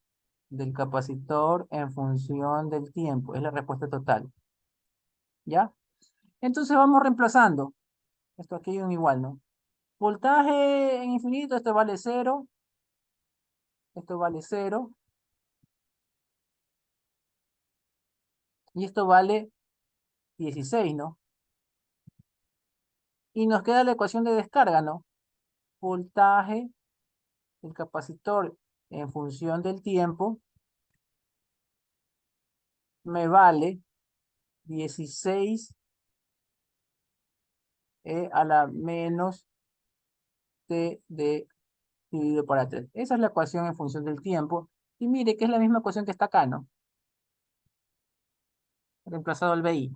del capacitor en función del tiempo. Es la respuesta total. ¿Ya? Entonces vamos reemplazando. Esto aquí es un igual, ¿no? Voltaje en infinito, esto vale 0. Esto vale 0. Y esto vale 16, ¿no? Y nos queda la ecuación de descarga, ¿no? Voltaje del capacitor en función del tiempo me vale 16 a la menos t de dividido para 3. Esa es la ecuación en función del tiempo. Y mire que es la misma ecuación que está acá, ¿no? Reemplazado el BI.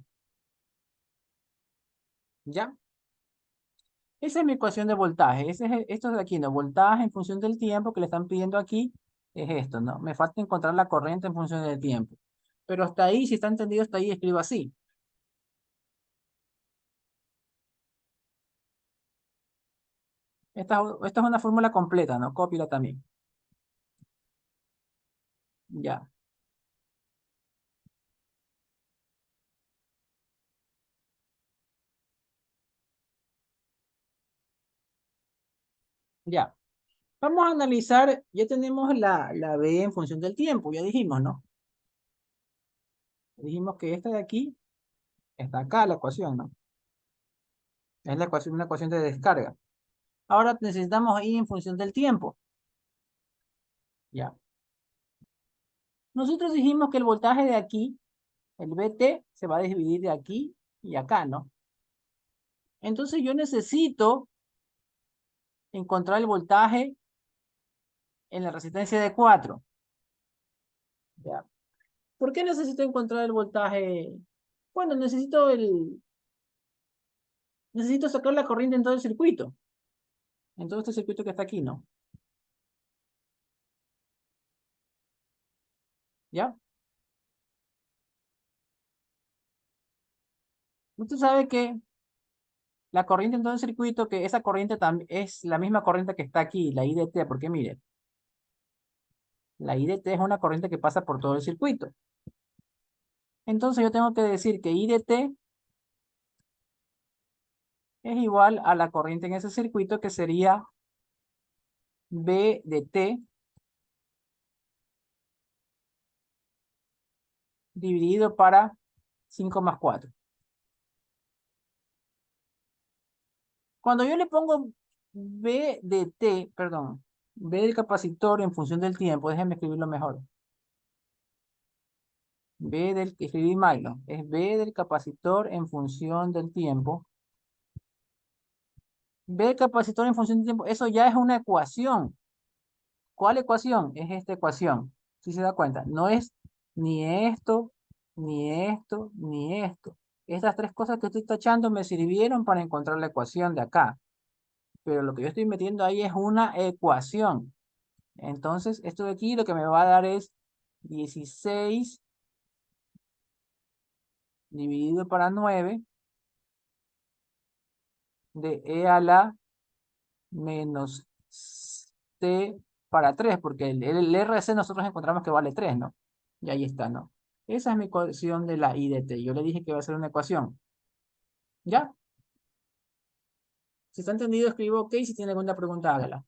¿Ya? Esa es mi ecuación de voltaje. Esto de aquí, ¿no? Voltaje en función del tiempo que le están pidiendo aquí es esto, ¿no? Me falta encontrar la corriente en función del tiempo. Pero hasta ahí, si está entendido, hasta ahí escribo así. Esta es una fórmula completa, ¿no? Cópiala también. Ya. Ya. Vamos a analizar, ya tenemos la B en función del tiempo, ya dijimos, ¿no? Dijimos que esta de aquí está acá la ecuación, ¿no? Es la ecuación, una ecuación de descarga. Ahora necesitamos I en función del tiempo. Ya. Nosotros dijimos que el voltaje de aquí, el VT, se va a dividir de aquí y acá, ¿no? Entonces yo necesito encontrar el voltaje en la resistencia de 4. ¿Ya? ¿Por qué necesito encontrar el voltaje? Bueno, necesito sacar la corriente en todo el circuito. En todo este circuito que está aquí, ¿no? ¿Ya? Usted sabe que la corriente en todo el circuito, que esa corriente también es la misma corriente que está aquí, la IDT, porque mire, la IDT es una corriente que pasa por todo el circuito. Entonces yo tengo que decir que IDT es igual a la corriente en ese circuito, que sería B de T dividido para 5 más 4. Cuando yo le pongo B de T, perdón, B del capacitor en función del tiempo, déjenme escribirlo mejor. Escribí mal, ¿no? Es B del capacitor en función del tiempo. B del capacitor en función del tiempo, eso ya es una ecuación. ¿Cuál ecuación? Es esta ecuación. ¿Sí se da cuenta? No es ni esto, ni esto, ni esto. Estas tres cosas que estoy tachando me sirvieron para encontrar la ecuación de acá. Pero lo que yo estoy metiendo ahí es una ecuación. Entonces, esto de aquí lo que me va a dar es 16 dividido para 9 de E a la menos T para 3, porque el RC nosotros encontramos que vale 3, ¿no? Y ahí está, ¿no? Esa es mi ecuación de la IDT. Yo le dije que va a ser una ecuación. ¿Ya? Si está entendido, escribo OK. Si tiene alguna pregunta, hágala.